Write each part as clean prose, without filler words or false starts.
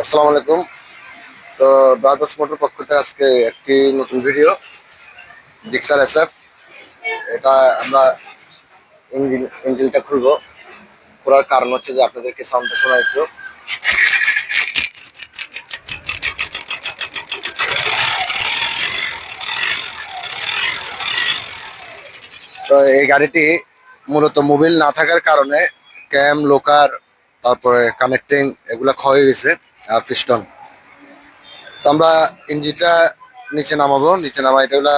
আসসালামু আলাইকুম। তো ব্রাদার্স মোটর পক্ষ থেকে আজকে একটি নতুন ভিডিও জিক্সার এসএফ। এটা আমরা ইঞ্জিনটা খুলবো। খোলার কারণ হচ্ছে যে আপনাদেরকে সাউন্ডটা শোনা একটু। তো এই গাড়িটি মূলত মোবিল না থাকার কারণে ক্যাম লোকার তারপরে কানেক্টিং এগুলা ক্ষয় হয়েছে আর পিস্টন। তো আমরা ইঞ্জিনটা নিচে নামাবো, নিচে নামাই এগুলা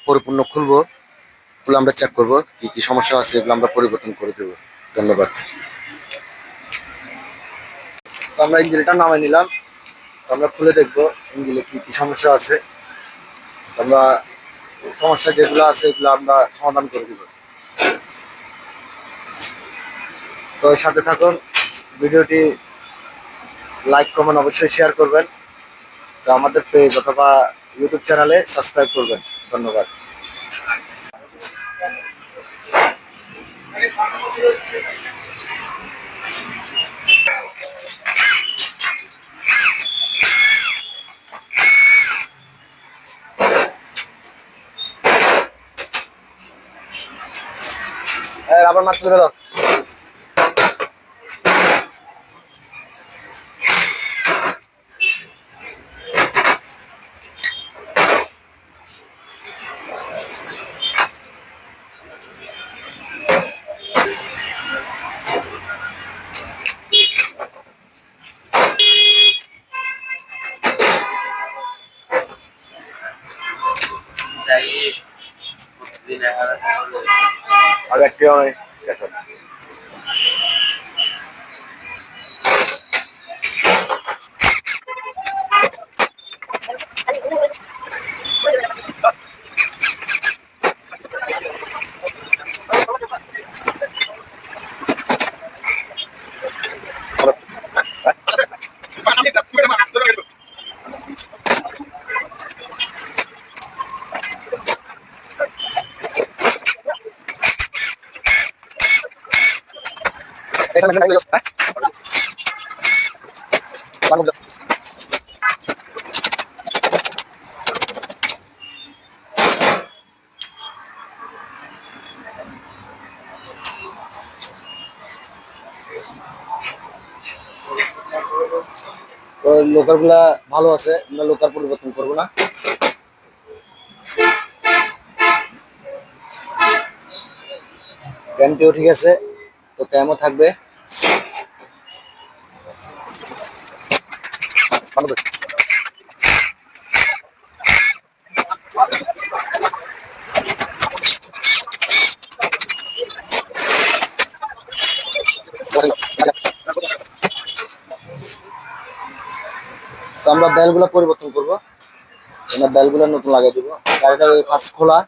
পরিপূর্ণ খুলবো, খুলে আমরা চেক করবো কি কি সমস্যা আছে, এগুলো আমরা পরিবর্তন করে দেবো। ধন্যবাদ। তো আমরা ইঞ্জিনটা নামাই নিলাম, আমরা খুলে দেখবো ইঞ্জিনে কি কি সমস্যা আছে। আমরা সমস্যা যেগুলো আছে এগুলো আমরা সমাধান করে দিব। তো সাথে থাকুন, ভিডিওটি লাইক কমেন্ট অবশ্যই শেয়ার করবেন। তো আমাদের পেজ অথবা ইউটিউব চ্যানেলে সাবস্ক্রাইব করবেন। ধন্যবাদ। আবার মাত্র গেল। আর একটি অনেক লোকার গুলা ভালো আছে, আমরা লোকার পরিবর্তন করবো না। ক্যামটিও ঠিক আছে, তো ক্যামও থাকবে। তো আমরা বেলগুলা পরিবর্তন করবো, আমরা বেলগুলা নতুন লাগাই দিব। গাড়িটা ফার্স্ট খোলা,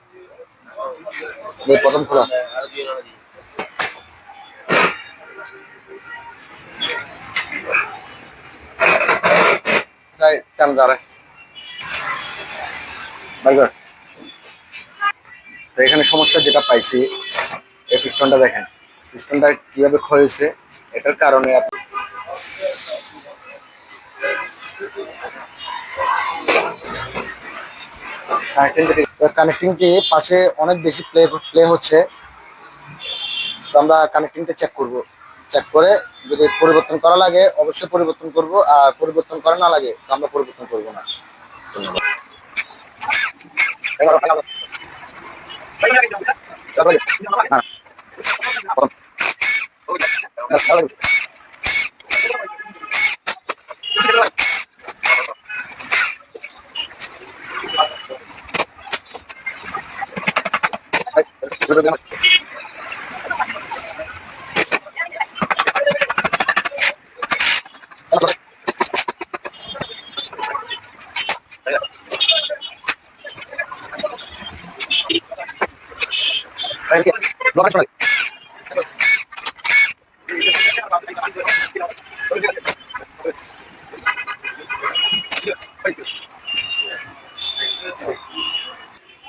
প্রথম খোলা। টান দাঁড়ায়। তো এখানে সমস্যা যেটা পাইছি, এই পিস্টনটা দেখেন, পিস্টনটা কিভাবে ক্ষয় হয়েছে। এটার কারণে কানেক্টিংটি পাশে অনেক বেশি প্লে হচ্ছে। তো আমরা কানেক্টিংটা চেক করব, চেক করে যদি পরিবর্তন করা লাগে অবশ্যই পরিবর্তন করব, আর পরিবর্তন করা না লাগে তো আমরা পরিবর্তন করব না। ধন্যবাদ।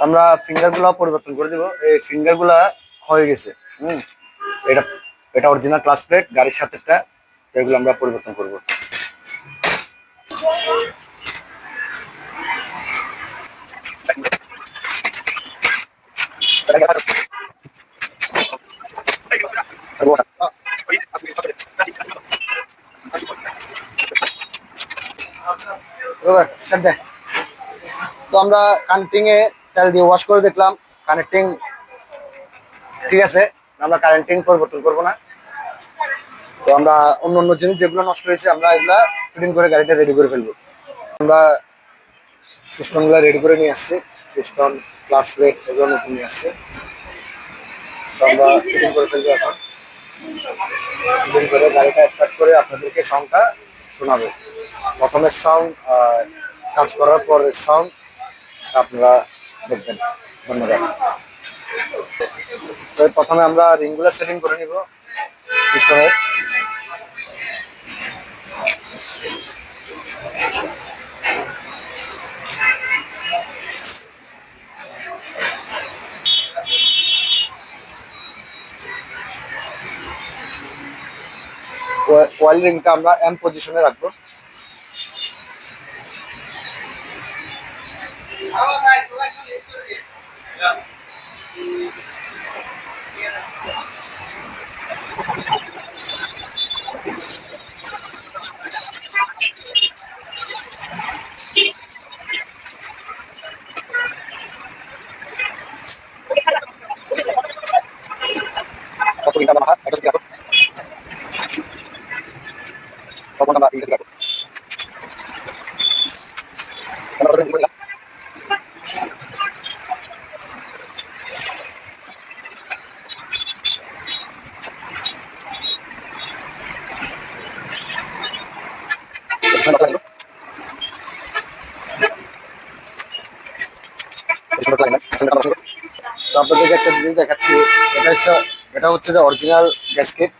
আমরা ফিঙ্গার গুলা পরিবর্তন করে দিব। এই ফিঙ্গার গুলা হয়ে গেছে। এটা এটা অরিজিনাল ক্লাস প্লেট গাড়ির সাথে, এগুলো আমরা পরিবর্তন করব। তো আমরা কানেক্টিং এ তেল দিয়ে ওয়াশ করে দেখলাম কানেক্টিং ঠিক আছে, আমরা কানেক্টিং পরিবর্তন করবো না। তো আমরা অন্য অন্য জিনিস যেগুলো নষ্ট হয়েছে আমরা এগুলা ফিটিং করে গাড়িটা রেডি করে ফেলবো। আমরা সিস্টেম গুলা রেডি করে নিয়ে আসছি, সিস্টেম ক্লাস প্লেট এগুলো নতুন নিয়ে আসছে। তো আমরা ফিটিং করে ফেলবো এখন। ফিটিং করে গাড়িটা স্টার্ট করে আপনাদেরকে সাউন্ডটা শোনাবো। প্রথমে সাউন্ড কাজ করার পরের সাউন্ড আপনারা দেখবেন। ধন্যবাদ। তো প্রথমে আমরা রিংগুলো সেটিং করে নিব সিস্টেমের। ওয়েল রিংটা আমরা এম পজিশনে রাখবো। তো আপনাদেরকে একটা জিনিস দেখাচ্ছি, এটা হচ্ছে যে অরিজিনাল গ্যাসকেট।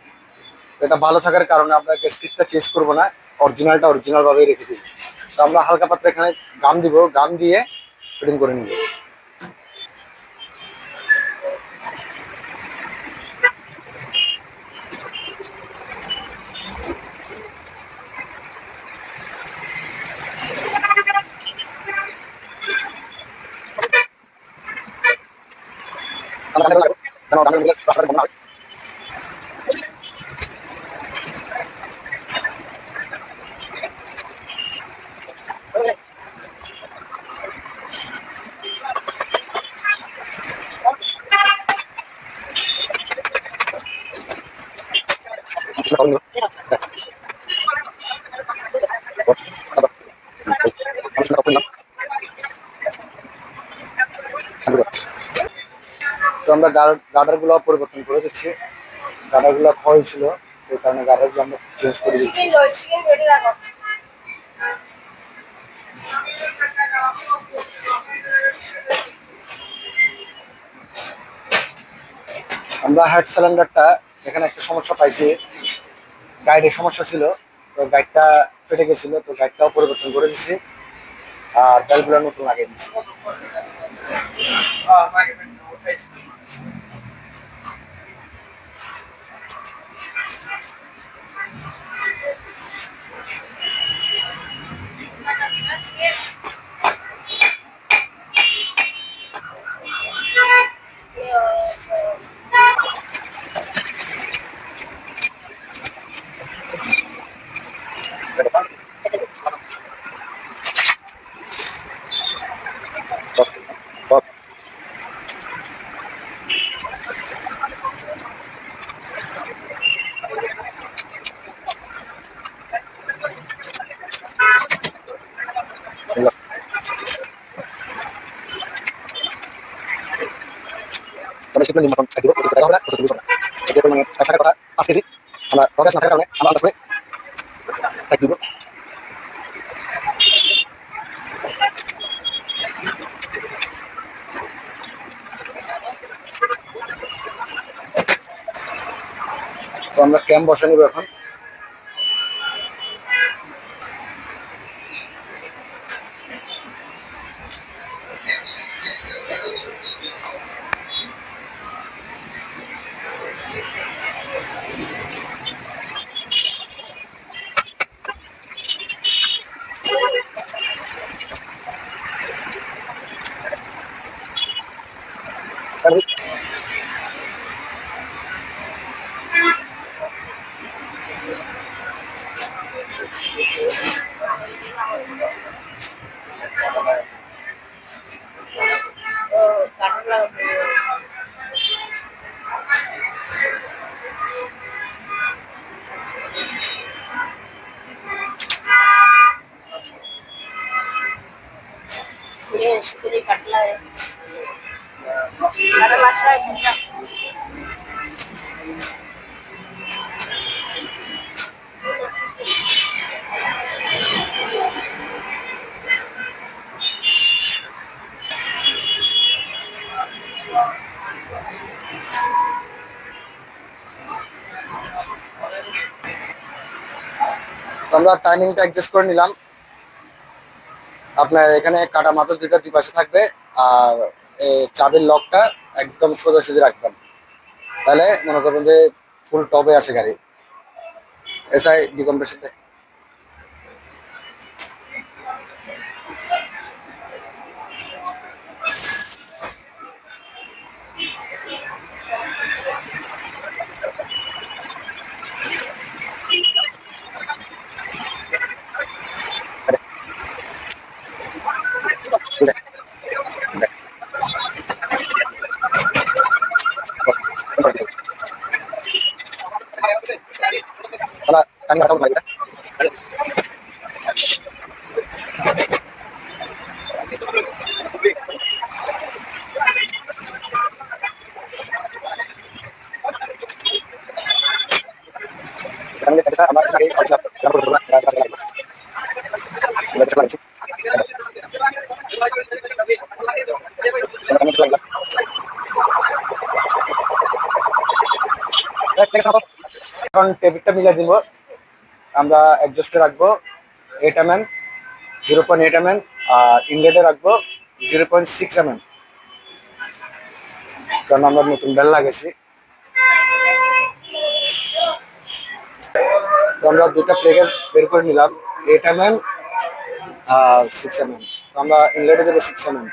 এটা ভালো থাকার কারণে আমরা গ্যাসকেটটা চেঞ্জ করবো না, অরিজিনালটা অরিজিনাল ভাবেই রেখে দিব। তো আমরা হালকা পাতলা এখানে গাম দিব, গাম দিয়ে ফিটিং করে নিব। তো আমরা গার্ডার গুলো পরিবর্তন করে দিচ্ছি। গার্ডার গুলো ক্ষয় ছিল, এই কারণে গার্ডার গুলো আমরা চেঞ্জ করে দিচ্ছি। আমরা হেড সিলিন্ডারটা এখানে একটা সমস্যা পাইছি, গাইডের সমস্যা ছিল। তো গাইডটা ফেটে গেছিল, তো গাইডটাও পরিবর্তন করে দিচ্ছি আর বেলগুলো নতুন লাগিয়ে দিচ্ছি। তবে সেগুলো নিম্ন খাই দিব, কত টাকা হবে না, কত দিব না। যে পরিমাণে থাকার কথা 5 কেজি, আমরা প্রকাশ না থাকার কারণে আমরা আন্দাজ করে খাই দিব। তো আমরা ক্যাম্প বসে নিব এখন। कटला है ada lasa kita তো আমরা টাইমিংটা অ্যাডজাস্ট করে নিলাম। আপনার এখানে কাটা মাথা দুইটা দুই পাশে থাকবে, আর এই চাবির লকটা একদম সোজাসুজি রাখবেন, তাহলে মনে করবেন যে ফুল টবে আছে গাড়ি। এসআই ডিকম্প্রেশন দেয়। টাইমিং কাটা লাগবে। এখন টেবিলটা মিলাই দিব। আমরা অ্যাডজাস্টে রাখবো 8 mm, 0.8 mm, আর ইনলেটে রাখবো 0.6 mm, কারণ আমরা নতুন বেল লাগাইছি। তো আমরা দুটা প্লেগেজ বের করে নিলাম, 8 mm আর 6 mm। তো আমরা ইনলেটে দেবো 6 mm।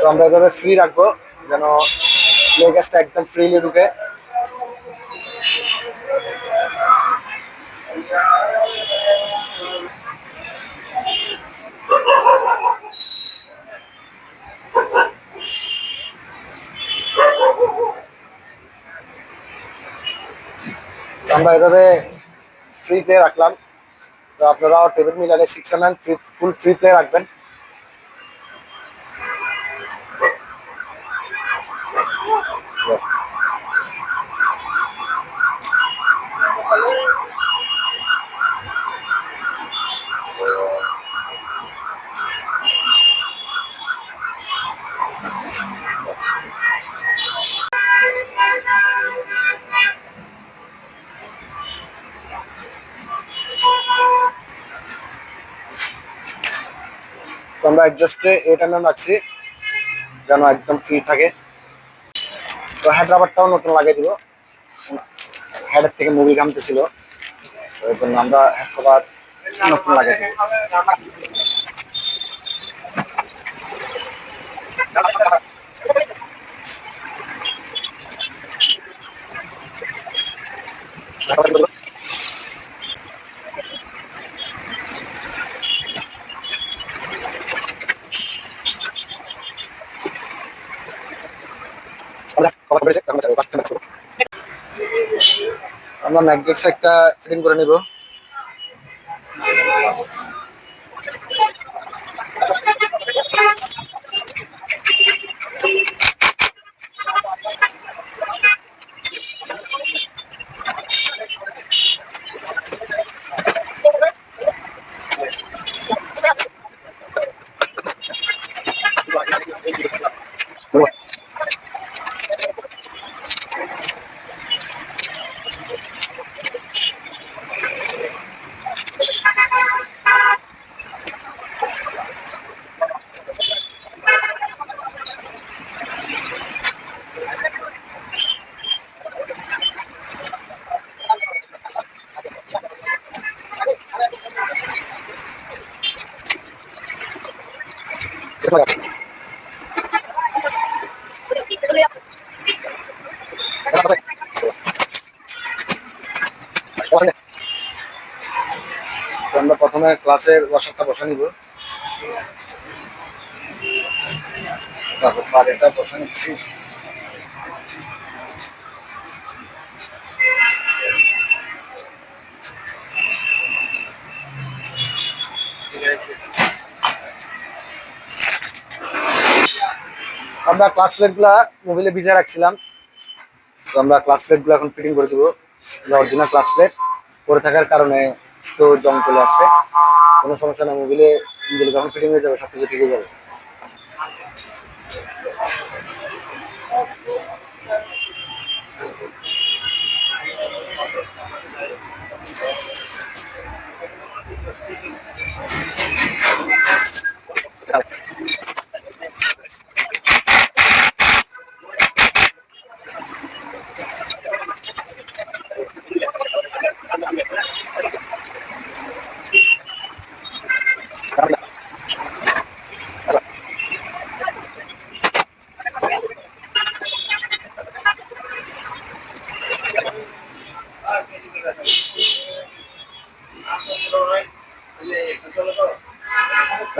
তো আমরা এভাবে ফ্রি রাখবো যেন প্লেগেজটা একদম ফ্রিলি ঢুকে। আমরা এভাবে ফ্রি প্লে রাখলাম। তো আপনারাও টেবিল মিলালে 6 mm ফুল ফ্রি প্লে রাখবেন। তো আমরা এডজাস্টে 8 mm রাখছি যেন একদম ফ্রি থাকে। তো হেড রাবারটাও নতুন লাগিয়ে দিব, হেডের থেকে মুভি ঘামতেছিল, তো এর জন্য আমরা হেড কভার নতুন লাগিয়ে দিব। আমরা ম্যাগনেটস একটা ফিটিং করে নিব। তো আমরা প্রথমে ক্লাসের ওয়াশারটা বসা নিব, তারপর পাড়েটা বসা নিচ্ছি। আমরা ক্লাস প্লেট গুলা মোবাইলে ভিজা রাখছিলাম, তো আমরা ক্লাস প্লেট গুলো এখন ফিটিং করে দেবো। অরিজিনাল ক্লাস প্লেট পরে থাকার কারণে তো জং চলে আসছে, কোনো সমস্যা না। মোবাইলে যখন ফিটিং হয়ে যাবে সবকিছু ঠিক হয়ে যাবে।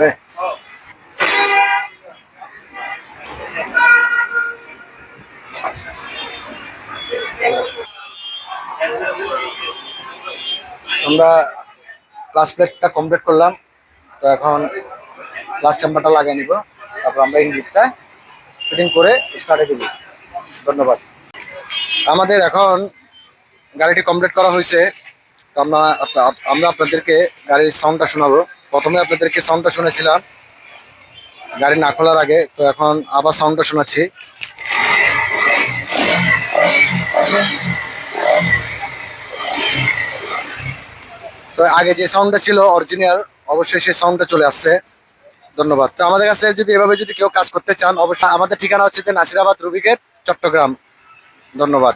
এই, আমরা ক্লাস প্লেটটা কমপ্লিট করলাম, তো এখন ক্লাস চেম্বারটা লাগিয়ে নিব, তারপর আমরা ইঞ্জিনটা ফিটিং করে স্টার্টে দিব। ধন্যবাদ। আমাদের এখন গাড়িটি কমপ্লিট করা হয়েছে, তো আমরা আপনাদেরকে গাড়ির সাউন্ডটা শোনাবো। প্রথমে আপনাদেরকে সাউন্ডটা শুনেছিলাম গাড়ি না খোলার আগে, তো এখন আবার সাউন্ডটা শোনাচ্ছি। তো আগে যে সাউন্ডটা ছিল অরিজিনাল, অবশ্যই সেই সাউন্ডটা চলে আসছে। ধন্যবাদ। তো আমাদের কাছে যদি এভাবে যদি কেউ কাজ করতে চান, অবশ্যই আমাদের ঠিকানা হচ্ছে যে নাসিরাবাদ, রুবিগেট, চট্টগ্রাম। ধন্যবাদ।